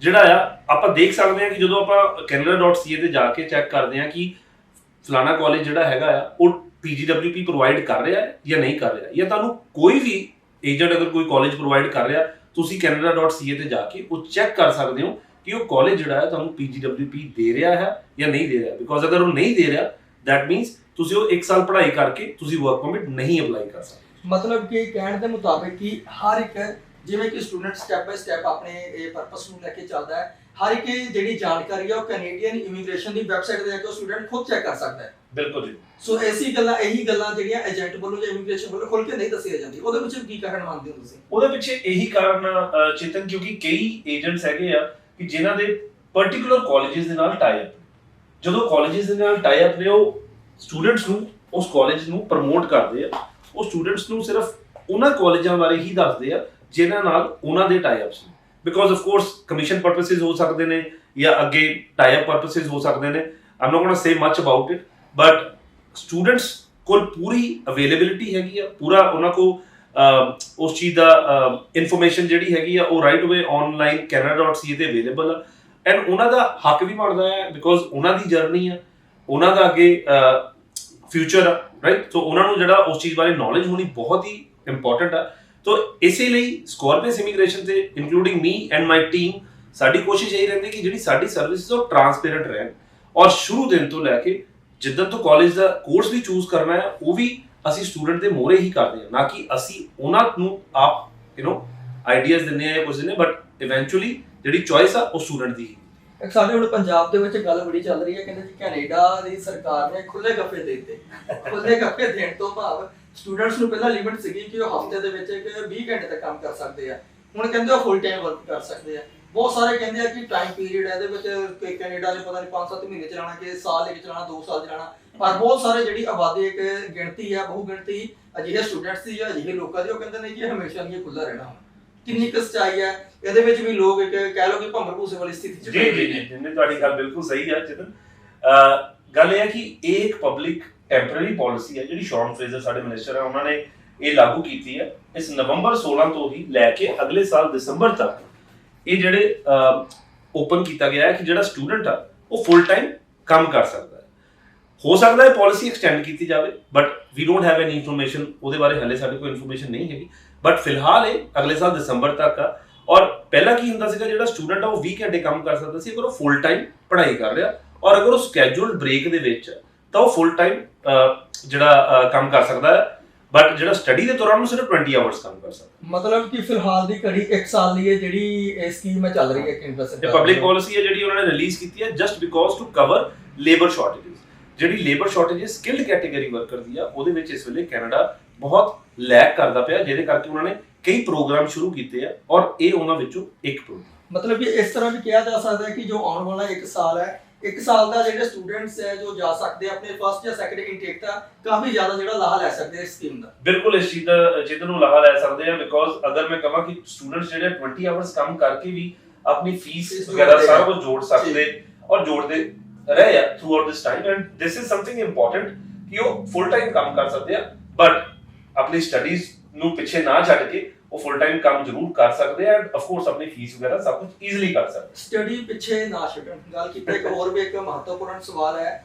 ਜਿਹੜਾ ਆ ਆਪਾਂ ਦੇਖ ਸਕਦੇ ਹਾਂ ਕਿ ਜਦੋਂ ਆਪਾਂ canada.ca ਤੇ ਜਾ ਕੇ ਚੈੱਕ ਕਰਦੇ ਹਾਂ ਕਿ ਫਲਾਣਾ ਕਾਲਜ ਜਿਹੜਾ ਹੈਗਾ ਆ ਉਹ PGWP ਪ੍ਰੋਵਾਈਡ ਕਰ ਰਿਹਾ ਹੈ ਜਾਂ ਨਹੀਂ ਕਰ ਰਿਹਾ, ਜਾਂ ਤੁਹਾਨੂੰ ਕੋਈ ਵੀ ਏਜੰਟ ਅਗਰ ਕੋਈ ਕਾਲਜ ਪ੍ਰੋਵਾਈਡ ਕਰ ਰਿਹਾ, ਤੁਸੀਂ canada.ca ਤੇ ਜਾ ਕੇ ਉਹ ਚੈੱਕ ਕਰ ਸਕਦੇ ਹੋ ਕਿ ਉਹ ਕਾਲਜ ਜਿਹੜਾ ਹੈ ਤੁਹਾਨੂੰ PGWP ਦੇ ਰਿਹਾ ਹੈ ਜਾਂ ਨਹੀਂ ਦੇ ਰਿਹਾ। ਬਿਕੋਜ਼ ਅਗਰ ਉਹ ਨਹੀਂ ਦੇ ਰਿਹਾ ਦੈਟ ਮੀਨਸ ਤੁਸੀਂ ਉਹ 1 ਸਾਲ ਪੜ੍ਹਾਈ ਕਰਕੇ ਤੁਸੀਂ ਵਰਕ ਪਰਮਿਟ ਨਹੀਂ ਅਪਲਾਈ ਕਰ ਸਕਦੇ। ਮਤਲਬ ਕਿ ਕਹਿਣ ਦੇ ਮੁਤਾਬਿਕ ਕਿ ਹਰ ਇੱਕ ਜਿਵੇਂ ਕਿ ਸਟੂਡੈਂਟ ਸਟੈਪ ਬਾਈ ਸਟੈਪ ਆਪਣੇ ਇਹ ਪਰਪਸ ਨੂੰ ਲੈ ਕੇ ਚੱਲਦਾ ਹੈ। ਹਰ ਇੱਕ ਜਿਹੜੀ ਜਾਣਕਾਰੀ ਹੈ ਉਹ ਕੈਨੇਡੀਅਨ ਇਮੀਗ੍ਰੇਸ਼ਨ ਦੀ ਵੈਬਸਾਈਟ ਤੇ ਜਾ ਕੇ ਉਹ ਸਟੂਡੈਂਟ ਖੁਦ ਚੈੱਕ ਕਰ ਸਕਦਾ ਹੈ। ਬਿਲਕੁਲ ਜੀ। ਸੋ ਇਹੀ ਗੱਲਾਂ ਜਿਹੜੀਆਂ ਏਜੰਟ ਵੱਲੋਂ ਜਾਂ ਇਮੀਗ੍ਰੇਸ਼ਨ ਵੱਲੋਂ ਖੁੱਲ ਕੇ ਨਹੀਂ ਦੱਸੀਆਂ ਜਾਂਦੀ, ਉਹਦੇ ਵਿੱਚ ਕੀ ਕਾਰਨ ਮੰਨਦੇ ਹੋ ਤੁਸੀਂ? ਉਹਦੇ ਪਿੱਛੇ ਇਹੀ ਕਾਰਨ ਚੇਤਨ, ਕਿਉਂਕਿ ਕਈ ਏਜੰਟਸ ਹੈਗੇ ਆ ਕਿ ਜਿਨ੍ਹਾਂ ਦੇ ਪਾਰਟਿਕੂਲਰ ਕਾਲਜਸ ਦੇ ਨਾਲ ਟਾਈ ਅਪ, ਜਦੋਂ ਕਾਲਜਸ ਦੇ ਨਾਲ ਟਾਈ ਅਪ ਨੇ ਉਹ ਸਟੂਡੈਂਟਸ ਨੂੰ ਉਸ ਕਾਲਜ ਨੂੰ ਪ੍ਰਮੋਟ ਕਰਦੇ ਆ, ਉਹ ਸਟੂਡੈਂਟਸ ਨੂੰ ਸਿਰਫ ਉਹਨਾਂ ਕਾਲਜਾਂ ਬਾਰੇ ਹੀ ਦੱਸਦੇ ਆ ਜਿਨ੍ਹਾਂ ਨਾਲ ਉਹਨਾਂ ਦੇ ਟਾਈ ਅਪਸ ਨੇ, because of course commission purposes ਹੋ ਸਕਦੇ ਨੇ ਜਾਂ ਅੱਗੇ ਟਾਈ ਅਪ ਪਰਪਸਿਸ ਹੋ ਸਕਦੇ ਨੇ। I'm not gonna say much about it, but students ਕੋਲ ਪੂਰੀ ਅਵੇਲੇਬਿਲਿਟੀ ਹੈਗੀ ਆ, ਪੂਰਾ ਉਹਨਾਂ ਕੋਲ ਉਸ ਚੀਜ਼ ਦਾ ਇਨਫੋਰਮੇਸ਼ਨ ਜਿਹੜੀ ਹੈਗੀ ਆ ਉਹ ਰਾਈਟ ਅਵੇ ਆਨਲਾਈਨ canada.ca ਤੇ ਅਵੇਲੇਬਲ ਆ। ਐਂਡ ਉਹਨਾਂ ਦਾ ਹੱਕ ਵੀ ਬਣਦਾ ਹੈ ਬਿਕੋਜ਼ ਉਹਨਾਂ ਦੀ ਜਰਨੀ ਆ, ਉਹਨਾਂ ਦਾ ਅੱਗੇ ਫਿਊਚਰ ਆ, ਰਾਈਟ। ਸੋ ਉਹਨਾਂ ਨੂੰ ਜਿਹੜਾ ਉਸ ਚੀਜ਼ ਬਾਰੇ ਨੌਲੇਜ ਹੋਣੀ ਬਹੁਤ ਹੀ ਇੰਪੋਰਟੈਂਟ ਆ। ਤੋ ਇਸੇ ਲਈ ਸਕੋਰਪੀਅਸ ਇਮੀਗ੍ਰੇਸ਼ਨ ਤੇ including me and my team, ਸਾਡੀ ਕੋਸ਼ਿਸ਼ ਇਹ ਰਹਿੰਦੀ ਕਿ ਜਿਹੜੀ ਸਾਡੀ ਸਰਵਿਸਿਜ਼ ਉਹ ਟਰਾਂਸਪੇਰੈਂਟ ਰਹਿਣ, ਔਰ ਸ਼ੁਰੂ ਦਿਨ ਤੋਂ ਲੈ ਕੇ ਜਿੱਦਾਂ ਤੋਂ ਕਾਲਜ ਦਾ ਕੋਰਸ ਵੀ ਚੂਜ਼ ਕਰਨਾ ਹੈ ਉਹ ਵੀ ਅਸੀਂ ਸਟੂਡੈਂਟ ਦੇ ਮੋਹਰੇ ਹੀ ਕਰਦੇ ਹਾਂ, ਨਾ ਕਿ ਅਸੀਂ ਉਹਨਾਂ ਨੂੰ ਆਪ ਆਈਡੀਆਜ਼ ਦਿੰਦੇ ਆ ਜਾਂ ਕੁਝ ਦਿੰਦੇ, ਬਟ ਇਵੈਂਚੁਅਲੀ ਜਿਹੜੀ ਚੋਇਸ ਆ ਉਹ ਸਟੂਡੈਂਟ ਦੀ ਹੀ। ਇੱਕ ਸਾਡੇ ਹੁਣ ਪੰਜਾਬ ਦੇ ਵਿੱਚ ਗੱਲ ਬੜੀ ਚੱਲ ਰਹੀ ਹੈ, ਕਹਿੰਦੇ ਜੀ ਕੈਨੇਡਾ ਦੀ ਸਰਕਾਰ ਨੇ ਖੁੱਲੇ ਗੱਫੇ ਦੇ ਦਿੱਤੇ। ਖੁੱਲੇ ਗੱਫੇ ਦੇਣ ਤੋਂ ਭਾਵ ਸਟੂਡੈਂਟਸ ਨੂੰ ਪਹਿਲਾਂ ਲਿਮਿਟ ਸੀਗੀ ਕਿ ਉਹ ਹਫ਼ਤੇ ਦੇ ਵਿੱਚ 20 ਘੰਟੇ ਤੱਕ ਕੰਮ ਕਰ ਸਕਦੇ ਆ, ਹੁਣ ਕਹਿੰਦੇ ਉਹ ਫੁੱਲ ਟਾਈਮ ਵਰਕ ਕਰ ਸਕਦੇ ਆ। ਬਹੁਤ ਸਾਰੇ ਕਹਿੰਦੇ ਆ ਕਿ ਟਾਈਮ ਪੀਰੀਅਡ ਇਹਦੇ ਵਿੱਚ ਕੈਨੇਡਾ ਨੇ ਪਤਾ ਨਹੀਂ 5-7 ਮਹੀਨੇ ਚਲਾਣਾ ਕਿ ਸਾਲ ਇੱਕ ਚਲਾਣਾ, 2 ਸਾਲ ਚਲਾਣਾ, ਪਰ ਬਹੁਤ ਸਾਰੇ ਜਿਹੜੀ ਆਬਾਦੀ ਇੱਕ ਗਿਣਤੀ ਆ, ਬਹੁ ਗਿਣਤੀ ਅਜਿਹੇ ਸਟੂਡੈਂਟਸ ਦੀ ਜਾਂ ਅਜਿਹੇ ਲੋਕਾਂ ਦੀ, ਉਹ ਕਹਿੰਦੇ ਨੇ ਕਿ ਹਮੇਸ਼ਾ ਲਈ ਖੁੱਲਾ ਰਹਿਣਾ। ਕਿੰਨੀ ਕੁ ਸੱਚਾਈ ਹੈ ਇਹਦੇ ਵਿੱਚ ਵੀ? ਲੋਕ ਇੱਕ ਕਹਿ ਲਓ ਕਿ ਭੰਬਰ ਭੂਸੇ ਵਾਲੀ ਸਥਿਤੀ ਚ ਪੈ ਗਏ ਨੇ। ਜਿੰਨੇ ਤੁਹਾਡੀ ਗੱਲ ਬਿਲਕੁਲ ਸਹੀ ਹੈ ਚੇਤਨ। ਗੱਲ ਇਹ ਹੈ ਕਿ ਇਹ ਇੱਕ ਪਬਲਿਕ ਟੈਂਪਰੇਰੀ ਪਾਲਿਸੀ ਹੈ ਜਿਹੜੀ ਸ਼ੌਨ ਫਰੇਜ਼ਰ ਸਾਡੇ ਮਿਨਿਸਟਰ ਹੈ ਉਹਨਾਂ ਨੇ ਇਹ ਲਾਗੂ ਕੀਤੀ ਹੈ। ਇਸ ਨਵੰਬਰ 16 ਤੋਂ ਹੀ ਲੈ ਕੇ ਅਗਲੇ ਸਾਲ ਦਸੰਬਰ ਤੱਕ ਇਹ ਜਿਹੜੇ ਓਪਨ ਕੀਤਾ ਗਿਆ ਹੈ ਕਿ ਜਿਹੜਾ ਸਟੂਡੈਂਟ ਆ ਉਹ ਫੁੱਲ ਟਾਈਮ ਕੰਮ ਕਰ ਸਕਦਾ ਹੈ। ਹੋ ਸਕਦਾ ਹੈ ਪਾਲਿਸੀ ਐਕਸਟੈਂਡ ਕੀਤੀ ਜਾਵੇ, but we don't have any information, ਉਹਦੇ ਬਾਰੇ ਹਲੇ ਸਾਡੇ ਕੋਲ ਇਨਫੋਰਮੇਸ਼ਨ ਨਹੀਂ ਹੈਗੀ, ਬਟ ਫਿਲਹਾਲ ਇਹ ਅਗਲੇ ਸਾਲ ਦਸੰਬਰ ਤੱਕ ਆ। ਔਰ ਪਹਿਲਾਂ ਕੀ ਹੁੰਦਾ ਸੀਗਾ, ਜਿਹੜਾ ਸਟੂਡੈਂਟ ਆ ਉਹ 20 ਘੰਟੇ ਕੰਮ ਕਰ ਸਕਦਾ ਸੀ ਅਗਰ ਉਹ ਫੁੱਲ ਟਾਈਮ ਪੜ੍ਹਾਈ ਕਰ ਰਿਹਾ, ਔਰ ਅਗਰ ਉਹ ਸਕੈਜੂਲਡ ਬ੍ਰੇਕ ਦੇ ਵਿੱਚ ਤਾਂ ਉਹ ਫੁੱਲ ਟਾਈਮ ਜਿਹੜਾ ਕੰਮ ਕਰ ਸਕਦਾ ਹੈ, ਬਟ ਜਿਹੜਾ ਸਟੱਡੀ ਦੇ ਦੌਰਾਨ ਉਹ ਸਿਰਫ 20 ਆਵਰਸ ਕੰਮ ਕਰ ਸਕਦਾ। ਮਤਲਬ ਕਿ ਫਿਲਹਾਲ ਦੀ ਘੜੀ 1 ਸਾਲ ਲਈ ਹੈ ਜਿਹੜੀ ਇਹ ਸਕੀਮ ਹੈ ਚੱਲ ਰਹੀ ਹੈ ਕੈਨੇਡਾ ਸਰਕਾਰ ਦੀ। ਪਬਲਿਕ ਪਾਲਿਸੀ ਹੈ ਜਿਹੜੀ ਉਹਨਾਂ ਨੇ ਰਿਲੀਜ਼ ਕੀਤੀ ਹੈ just because to cover labour shortages. ਜਿਹੜੀ labour shortage skilled category worker ਦੀ ਆ ਉਹਦੇ ਵਿੱਚ ਇਸ ਵੇਲੇ ਕੈਨੇਡਾ ਬਹੁਤ ਲੈਕ ਕਰਦਾ ਪਿਆ, ਜਿਹਦੇ ਕਰਕੇ ਉਹਨਾਂ ਨੇ ਕਈ ਪ੍ਰੋਗਰਾਮ ਸ਼ੁਰੂ ਕੀਤੇ ਆ ਔਰ ਇਹ ਉਹਨਾਂ ਵਿੱਚੋਂ ਇੱਕ ਪ੍ਰੋਗਰਾਮ। ਮਤਲਬ ਕਿ ਇਸ ਤਰ੍ਹਾਂ ਵੀ ਕਿਹਾ ਜਾ ਸਕਦਾ ਹੈ ਕਿ ਜੋ ਆਉਣ ਵਾਲਾ 1 ਸਾਲ ਹੈ, 1 ਸਾਲ ਦਾ ਜਿਹੜੇ ਸਟੂਡੈਂਟਸ ਹੈ ਜੋ ਜਾ ਸਕਦੇ ਆਪਣੇ ਫਸਟ ਜਾਂ ਸੈਕੰਡ ਇਨਟੇਕ ਦਾ ਕਾਫੀ ਜ਼ਿਆਦਾ ਜਿਹੜਾ ਲਾਹਾ ਲੈ ਸਕਦੇ ਇਸ ਸਕੀਮ ਦਾ। ਬਿਲਕੁਲ ਇਸ ਚੀਜ਼ ਦਾ ਚੇਤਨ ਨੂੰ ਲਾਹਾ ਲੈ ਸਕਦੇ ਆ, ਬਿਕੋਜ਼ ਅਗਰ ਮੈਂ ਕਹਾਂ ਕਿ ਸਟੂਡੈਂਟਸ ਜਿਹੜੇ 20 ਆਵਰਸ ਕੰਮ ਕਰਕੇ ਵੀ ਆਪਣੀ ਫੀਸ ਵਗੈਰਾ ਸਾਰਾ ਕੁਝ ਜੋੜ ਸਕਦੇ ਔਰ ਜੋੜਦੇ ਰਹੇ ਆ through out this time, and this is something important ਕਿ ਉਹ ਫੁੱਲ ਟਾਈਮ ਕੰਮ ਕਰ ਸਕਦੇ ਆ, ਬਟ ਆਪਣੀ ਸਟੱਡੀਜ਼ ਨੂੰ ਪਿੱਛੇ ਨਾ ਛੱਡ ਕੇ ਉਹ ਫੁੱਲ ਟਾਈਮ ਕੰਮ ਜ਼ਰੂਰ ਕਰ ਸਕਦੇ ਆ ਐਂਡ ਆਫ ਕੋਰਸ ਆਪਣੀ ਫੀਸ ਵਗੈਰਾ ਸਭ ਕੁਝ ਈਜ਼ੀਲੀ ਕਰ ਸਕਦੇ। ਸਟੱਡੀ ਪਿੱਛੇ ਨਾ ਛੱਡਣ ਗੱਲ ਕੀਤੀ। ਇੱਕ ਹੋਰ ਵੀ ਇੱਕ ਮਹੱਤਵਪੂਰਨ ਸਵਾਲ ਹੈ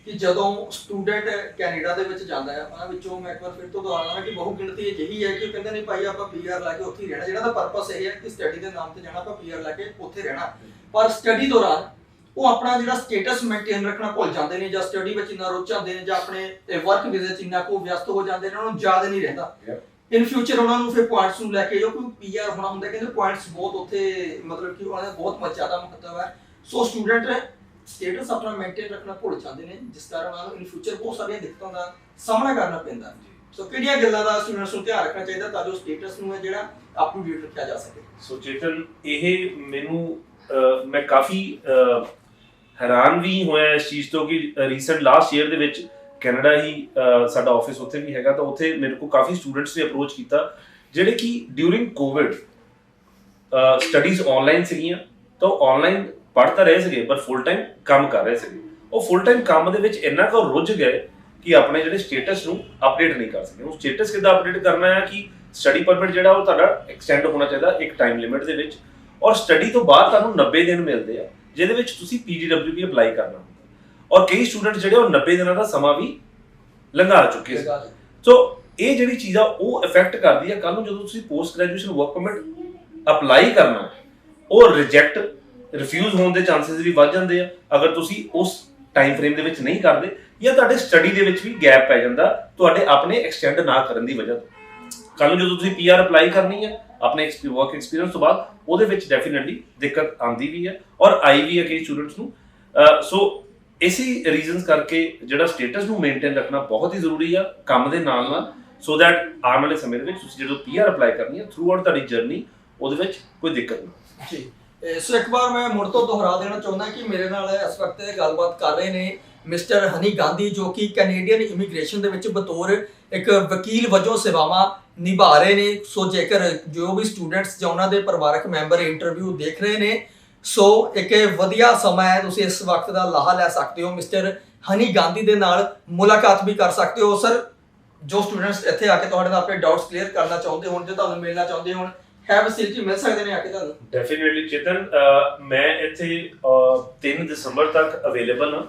ਕਿ ਜਦੋਂ ਸਟੂਡੈਂਟ ਕੈਨੇਡਾ ਦੇ ਵਿੱਚ ਜਾਂਦਾ ਹੈ, ਉਹਨਾਂ ਵਿੱਚੋਂ ਮੈਂ ਇੱਕ ਵਾਰ ਫਿਰ ਤੋਂ ਦੁਹਰਾਉਣਾ ਕਿ ਬਹੁ ਗਿਣਤੀ ਅਜਿਹੀ ਹੈ ਕਿ ਕਹਿੰਦੇ ਨੇ ਭਾਈ ਆਪਾਂ ਪੀਆਰ ਲੈ ਕੇ ਉੱਥੇ ਹੀ ਰਹਿਣਾ, ਜਿਹੜਾ ਦਾ ਪਰਪਸ ਇਹ ਹੈ ਕਿ ਸਟੱਡੀ ਦੇ ਨਾਮ ਤੇ ਜਾਣਾ, ਆਪਾਂ ਪੀਆਰ ਲੈ ਕੇ ਉੱਥੇ ਰਹਿਣਾ, ਪਰ ਸਟੱਡੀ ਦੌਰਾਨ ਉਹ ਆਪਣਾ ਜਿਹੜਾ ਸਟੇਟਸ ਮੇਨਟੇਨ ਰੱਖਣਾ ਭੁੱਲ ਜਾਂਦੇ ਨੇ, ਜਾਂ ਸਟੱਡੀ ਵਿੱਚ ਇੰਨਾ ਰੁੱਝ ਜਾਂਦੇ ਨੇ, ਜਾਂ ਆਪਣੇ ਵਰਕ ਵੀਜ਼ੇ 'ਚ ਇੰਨਾ ਕੋ ਵਿਅਸਤ ਹੋ ਜਾਂਦੇ ਨੇ, ਉਹਨਾਂ ਨੂੰ ਯਾਦ ਨਹੀਂ ਰਹਿੰਦਾ। ਇਨ ਫਿਊਚਰ ਉਹਨਾਂ ਨੂੰ ਫਿਰ ਪੁਆਇੰਟਸ ਨੂੰ ਲੈ ਕੇ ਜੋ ਕੋਈ ਪੀਆਰ ਹੋਣਾ ਹੁੰਦਾ, ਕਹਿੰਦੇ ਪੁਆਇੰਟਸ ਬਹੁਤ ਉੱਥੇ ਮਤਲਬ ਕਿ ਉਹਨਾਂ ਦਾ ਬਹੁਤ ਜ਼ਿਆਦਾ ਮਹੱਤਵ ਹੈ। ਸੋ ਸਟੂਡੈਂਟ ਸਟੇਟਸ ਆਪਣਾ ਮੇਨਟੇਨ ਰੱਖਣਾ ਭੁੱਲ ਜਾਂਦੇ ਨੇ, ਜਿਸ ਕਾਰਨ ਉਹਨਾਂ ਨੂੰ ਇਨ ਫਿਊਚਰ ਬਹੁਤ ਸਾਰੀਆਂ ਦਿੱਕਤਾਂ ਦਾ ਸਾਹਮਣਾ ਕਰਨਾ ਪੈਂਦਾ। ਸੋ ਕਿਹੜੀਆਂ ਗੱਲਾਂ ਦਾ ਸਟੂਡੈਂਟਸ ਨੂੰ ਧਿਆਨ ਰੱਖਣਾ ਚਾਹੀਦਾ ਤਾਂ ਜੋ ਸਟੇਟਸ ਨੂੰ ਹੈ ਜਿਹੜਾ ਅਪ ਟੂ ਡੇਟ ਰੱਖਿਆ ਜਾ ਸਕੇ? ਸੋ ਚੇਤਨ, ਇਹ ਮੈਨੂੰ ਮੈਂ ਕਾਫੀ ਹੈਰਾਨ ਵੀ ਹੋਇਆ ਇਸ ਚੀਜ਼ ਤੋਂ ਕਿ ਰੀਸੈਂਟ ਲਾਸਟ ਈਅਰ ਦੇ ਵਿੱਚ ਕੈਨੇਡਾ ਹੀ ਸਾਡਾ ਆਫਿਸ ਉੱਥੇ ਵੀ ਹੈਗਾ, ਤਾਂ ਉੱਥੇ ਮੇਰੇ ਕੋਲ ਕਾਫੀ ਸਟੂਡੈਂਟਸ ਨੇ ਅਪਰੋਚ ਕੀਤਾ ਜਿਹੜੇ ਕਿ ਡਿਊਰਿੰਗ ਕੋਵਿਡ ਸਟੱਡੀਜ਼ ਆਨਲਾਈਨ ਸੀਗੀਆਂ, ਤਾਂ ਉਹ ਆਨਲਾਈਨ ਪੜ੍ਹ ਤਾਂ ਰਹੇ ਸੀਗੇ ਪਰ ਫੁੱਲ ਟਾਈਮ ਕੰਮ ਕਰ ਰਹੇ ਸੀਗੇ। ਉਹ ਫੁੱਲ ਟਾਈਮ ਕੰਮ ਦੇ ਵਿੱਚ ਇੰਨਾ ਕੁ ਰੁੱਝ ਗਏ ਕਿ ਆਪਣੇ ਜਿਹੜੇ ਸਟੇਟਸ ਨੂੰ ਅਪਡੇਟ ਨਹੀਂ ਕਰ ਸਕੇ। ਉਹ ਸਟੇਟਸ ਕਿੱਦਾਂ ਅਪਡੇਟ ਕਰਨਾ ਹੈ ਕਿ ਸਟੱਡੀ ਪਰਮਿਟ ਜਿਹੜਾ ਉਹ ਤੁਹਾਡਾ ਐਕਸਟੈਂਡ ਹੋਣਾ ਚਾਹੀਦਾ ਇੱਕ ਟਾਈਮ ਲਿਮਿਟ ਦੇ ਵਿੱਚ, ਔਰ ਸਟੱਡੀ ਤੋਂ ਬਾਅਦ ਤੁਹਾਨੂੰ 90 ਦਿਨ ਮਿਲਦੇ ਆ ਜਿਹਦੇ ਵਿੱਚ ਤੁਸੀਂ PGWP ਅਪਲਾਈ ਕਰਨਾ ਹੁੰਦਾ, ਔਰ ਕਈ ਸਟੂਡੈਂਟ ਜਿਹੜੇ ਉਹ 90 ਦਿਨਾਂ ਦਾ ਸਮਾਂ ਵੀ ਲੰਘਾ ਚੁੱਕੇ ਸੀ। ਸੋ ਇਹ ਜਿਹੜੀ ਚੀਜ਼ ਆ ਉਹ ਇਫੈਕਟ ਕਰਦੀ ਆ ਕੱਲ ਨੂੰ ਜਦੋਂ ਤੁਸੀਂ post graduation work permit apply ਕਰਨਾ, ਉਹ ਰਿਫਿਊਜ਼ ਹੋਣ ਦੇ ਚਾਂਸਸ ਵੀ ਵੱਧ ਜਾਂਦੇ ਆ ਅਗਰ ਤੁਸੀਂ ਉਸ ਟਾਈਮ ਫਰੇਮ ਦੇ ਵਿੱਚ ਨਹੀਂ ਕਰਦੇ, ਜਾਂ ਤੁਹਾਡੇ ਸਟੱਡੀ ਦੇ ਵਿੱਚ ਵੀ ਗੈਪ ਪੈ ਜਾਂਦਾ ਤੁਹਾਡੇ ਆਪਣੇ ਐਕਸਟੈਂਡ ਨਾ ਕਰਨ ਦੀ ਵਜ੍ਹਾ ਤੋਂ। ਕੱਲ ਨੂੰ ਜਦੋਂ ਤੁਸੀਂ PR ਅਪਲਾਈ ਕਰਨੀ ਹੈ, ਆਪਣੇ ਵਰਕ ਐਕਸਪੀਰੀਅੰਸ ਤੋਂ ਬਾਅਦ ਉਹਦੇ ਵਿੱਚ ਡੈਫੀਨਿਟਲੀ ਦਿੱਕਤ ਆਉਂਦੀ ਵੀ ਹੈ ਔਰ ਆਈ ਵੀ ਹੈ ਕਈ ਸਟੂਡੈਂਟਸ ਨੂੰ। ਸੋ ਇਸੇ ਰੀਜ਼ਨਸ ਕਰਕੇ ਜਿਹੜਾ ਸਟੇਟਸ ਨੂੰ ਮੇਨਟੇਨ ਰੱਖਣਾ ਬਹੁਤ ਹੀ ਜ਼ਰੂਰੀ ਆ ਕੰਮ ਦੇ ਨਾਲ ਨਾਲ, ਸੋ ਦੈਟ ਆਉਣ ਵਾਲੇ ਸਮੇਂ ਦੇ ਵਿੱਚ ਤੁਸੀਂ ਜਦੋਂ PR ਅਪਲਾਈ ਕਰਨੀ ਹੈ ਥਰੂ ਆਊਟ ਤੁਹਾਡੀ ਜਰਨੀ ਉਹਦੇ ਵਿੱਚ ਕੋਈ ਦਿੱਕਤ ਨਾ ਜੀ। ਸੋ ਇੱਕ ਵਾਰ ਮੈਂ ਮੁੜ ਤੋਂ ਦੁਹਰਾ ਦੇਣਾ ਚਾਹੁੰਦਾ ਕਿ ਮੇਰੇ ਨਾਲ ਇਸ ਵਕਤ ਗੱਲਬਾਤ ਕਰ ਰਹੇ ਨੇ ਮਿਸਟਰ ਹਨੀ ਗਾਂਧੀ, ਜੋ ਕਿ ਕੈਨੇਡੀਅਨ ਇਮੀਗ੍ਰੇਸ਼ਨ ਦੇ ਵਿੱਚ ਬਤੌਰ ਇੱਕ ਵਕੀਲ ਵਜੋਂ ਸੇਵਾਵਾਂ ਨਿਭਾ ਰਹੇ ਨੇ। ਸੋ ਜੇਕਰ ਜੋ ਵੀ ਸਟੂਡੈਂਟਸ ਜਾਂ ਉਹਨਾਂ ਦੇ ਪਰਿਵਾਰਕ ਮੈਂਬਰ ਇੰਟਰਵਿਊ ਦੇਖ ਰਹੇ ਨੇ, ਸੋ ਇੱਕ ਵਧੀਆ ਸਮਾਂ ਹੈ, ਤੁਸੀਂ ਇਸ ਵਕਤ ਦਾ ਲਾਹਾ ਲੈ ਸਕਦੇ ਹੋ, ਮਿਸਟਰ ਹਨੀ ਗਾਂਧੀ ਦੇ ਨਾਲ ਮੁਲਾਕਾਤ ਵੀ ਕਰ ਸਕਦੇ ਹੋ। ਸਰ, ਜੋ ਸਟੂਡੈਂਟਸ ਇੱਥੇ ਆ ਕੇ ਤੁਹਾਡੇ ਨਾਲ ਆਪਣੇ ਡਾਊਟਸ ਕਲੀਅਰ ਕਰਨਾ ਚਾਹੁੰਦੇ ਹੋਣ, ਜੋ ਤੁਹਾਨੂੰ ਮਿਲਣਾ ਚਾਹੁੰਦੇ ਹੋਣ, ਹੈ ਫੈਸਿਲਿਟੀ ਮਿਲ ਸਕਦੇ ਨੇ ਆ ਕੇ ਤੁਹਾਨੂੰ? ਡੈਫੀਨਿਟਲੀ ਚੇਤਨ, ਮੈਂ ਇੱਥੇ 3 ਦਸੰਬਰ ਤੱਕ ਅਵੇਲੇਬਲ ਹਾਂ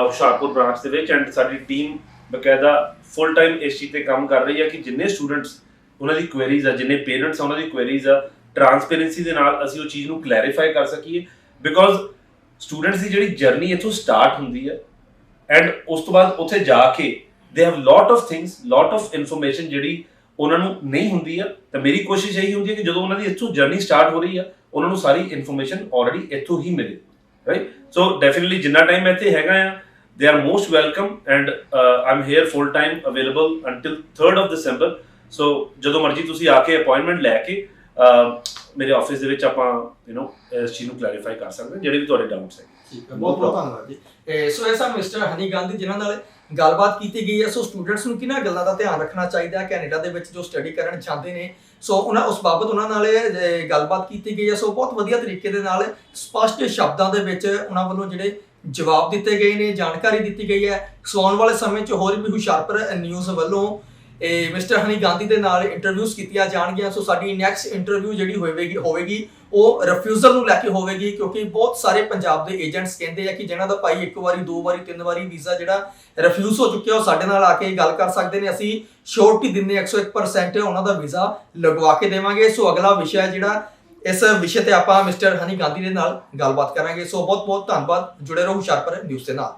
ਹੁਸ਼ਿਆਰਪੁਰ ਬ੍ਰਾਂਚ ਦੇ ਵਿੱਚ, ਐਂਡ ਸਾਡੀ ਟੀਮ ਬਕਾਇਦਾ ਫੁੱਲ ਟਾਈਮ ਇਸ ਚੀਜ਼ ਤੇ ਕੰਮ ਕਰ ਰਹੀ ਹੈ ਕਿ ਜਿੰਨੇ ਸਟੂਡੈਂਟਸ ਉਹਨਾਂ ਦੀ ਕੁਐਰੀਜ਼ ਆ, ਜਿੰਨੇ ਪੇਰੈਂਟਸ ਆ ਉਹਨਾਂ ਦੀ ਕੁਐਰੀਜ਼ ਆ, ਟਰਾਂਸਪੇਰੈਂਸੀ ਦੇ ਨਾਲ ਅਸੀਂ ਉਹ ਚੀਜ਼ ਨੂੰ ਕਲੈਰੀਫਾਈ ਕਰ ਸਕੀਏ। ਬਿਕੋਜ਼ ਸਟੂਡੈਂਟਸ ਦੀ ਜਿਹੜੀ ਜਰਨੀ ਇੱਥੋਂ ਸਟਾਰਟ ਹੁੰਦੀ ਹੈ ਐਂਡ ਉਸ ਤੋਂ ਬਾਅਦ ਉੱਥੇ ਜਾ ਕੇ they have lot of things, lot of information ਜਿਹੜੀ ਉਹਨਾਂ ਨੂੰ ਨਹੀਂ ਹੁੰਦੀ ਆ। ਤਾਂ ਮੇਰੀ ਕੋਸ਼ਿਸ਼ ਇਹੀ ਹੁੰਦੀ ਹੈ ਕਿ ਜਦੋਂ ਉਹਨਾਂ ਦੀ ਇੱਥੋਂ ਜਰਨੀ ਸਟਾਰਟ ਹੋ ਰਹੀ ਆ ਉਹਨਾਂ ਨੂੰ ਸਾਰੀ ਇਨਫੋਰਮੇਸ਼ਨ ਆਲਰੇਡੀ ਇੱਥੋਂ ਹੀ ਮਿਲੇ, ਰਾਈਟ? ਸੋ ਡੈਫੀਨਿਟਲੀ ਜਿੰਨਾ ਟਾਈਮ ਮੈਂ ਇੱਥੇ ਹੈਗਾ ਆ, they are most welcome and I'm here full time available until 3rd of December। so ਜਦੋਂ ਮਰਜ਼ੀ ਤੁਸੀਂ ਆ ਕੇ ਅਪਾਇੰਟਮੈਂਟ ਲੈ ਕੇ ਮੇਰੇ ਆਫਿਸ ਦੇ ਵਿੱਚ ਆਪਾਂ ਇਸ ਚੀਜ਼ ਨੂੰ ਕਲੈਰੀਫਾਈ ਕਰ ਸਕਦੇ ਹਾਂ, ਜਿਹੜੇ ਵੀ ਤੁਹਾਡੇ ਡਾਊਟਸ ਹੈ। ਠੀਕ ਹੈ, ਬਹੁਤ ਬਹੁਤ ਧੰਨਵਾਦ ਜੀ। ਸੋ ਐਸਾ ਮਿਸਟਰ ਹਨੀ ਗਾਂਧੀ ਜਿਨ੍ਹਾਂ ਨਾਲ ਗੱਲਬਾਤ ਕੀਤੀ ਗਈ ਹੈ। ਸੋ ਸਟੂਡੈਂਟਸ ਨੂੰ ਕਿਹਨਾਂ ਗੱਲਾਂ ਦਾ ਧਿਆਨ ਰੱਖਣਾ ਚਾਹੀਦਾ ਹੈ ਕੈਨੇਡਾ ਦੇ ਵਿੱਚ ਜੋ ਸਟੱਡੀ ਕਰਨ ਚਾਹੁੰਦੇ ਨੇ, ਸੋ ਉਸ ਬਾਬਤ ਉਹਨਾਂ ਨਾਲ ਗੱਲਬਾਤ ਕੀਤੀ ਗਈ ਹੈ। ਸੋ ਬਹੁਤ ਵਧੀਆ ਤਰੀਕੇ ਦੇ ਨਾਲ ਸਪਸ਼ਟ ਸ਼ਬਦਾਂ ਦੇ ਵਿੱਚ ਉਹਨਾਂ ਵੱਲੋਂ ਜਿਹੜੇ ਜਵਾਬ ਦਿੱਤੇ ਗਏ ਨੇ, ਜਾਣਕਾਰੀ ਦਿੱਤੀ ਗਈ ਹੈ। ਸੋ ਆਉਣ ਵਾਲੇ ਸਮੇਂ 'ਚ ਹੋਰ ਵੀ ਹੁਸ਼ਿਆਰਪੁਰ ਨਿਊਜ਼ ਵੱਲੋਂ ਮਿਸਟਰ ਹਨੀ ਗਾਂਧੀ ਦੇ ਨਾਲ ਇੰਟਰਵਿਊਜ਼ ਕੀਤੀਆਂ ਜਾਣਗੀਆਂ। ਸੋ ਸਾਡੀ ਨੈਕਸਟ ਇੰਟਰਵਿਊ ਜਿਹੜੀ ਹੋਵੇਗੀ ਉਹ ਰਿਫਿਊਜ਼ਲ ਨੂੰ ਲੈ ਕੇ ਹੋਵੇਗੀ, ਕਿਉਂਕਿ ਬਹੁਤ ਸਾਰੇ ਪੰਜਾਬ ਦੇ ਏਜੰਟਸ ਕਹਿੰਦੇ ਆ ਕਿ ਜਿਹਨਾਂ ਦਾ ਭਾਈ 1 ਵਾਰੀ 2 ਵਾਰੀ 3 ਵਾਰੀ ਵੀਜ਼ਾ ਜਿਹੜਾ ਰਿਫਿਊਜ਼ ਹੋ ਚੁੱਕਿਆ ਉਹ ਸਾਡੇ ਨਾਲ ਆ ਕੇ ਗੱਲ ਕਰ ਸਕਦੇ ਨੇ। ਅਸੀਂ ਸ਼ੋਰਟੀ ਦਿੰਦੇ 101% ਉਹਨਾਂ ਦਾ ਵੀਜ਼ਾ ਲਗਵਾ ਕੇ ਦੇਵਾਂਗੇ। ਸੋ ਅਗਲਾ ਵਿਸ਼ਾ ਜਿਹੜਾ ਇਸ ਵਿਸ਼ੇ ਤੇ ਆਪਾਂ ਮਿਸਟਰ ਹਨੀ ਗਾਂਧੀ ਦੇ ਨਾਲ ਗੱਲਬਾਤ ਕਰਾਂਗੇ। ਸੋ ਬਹੁਤ ਬਹੁਤ ਧੰਨਵਾਦ, ਜੁੜੇ ਰਹੋ ਹੁਸ਼ਿਆਰਪੁਰ ਨਿਊਜ਼ ਦੇ ਨਾਲ।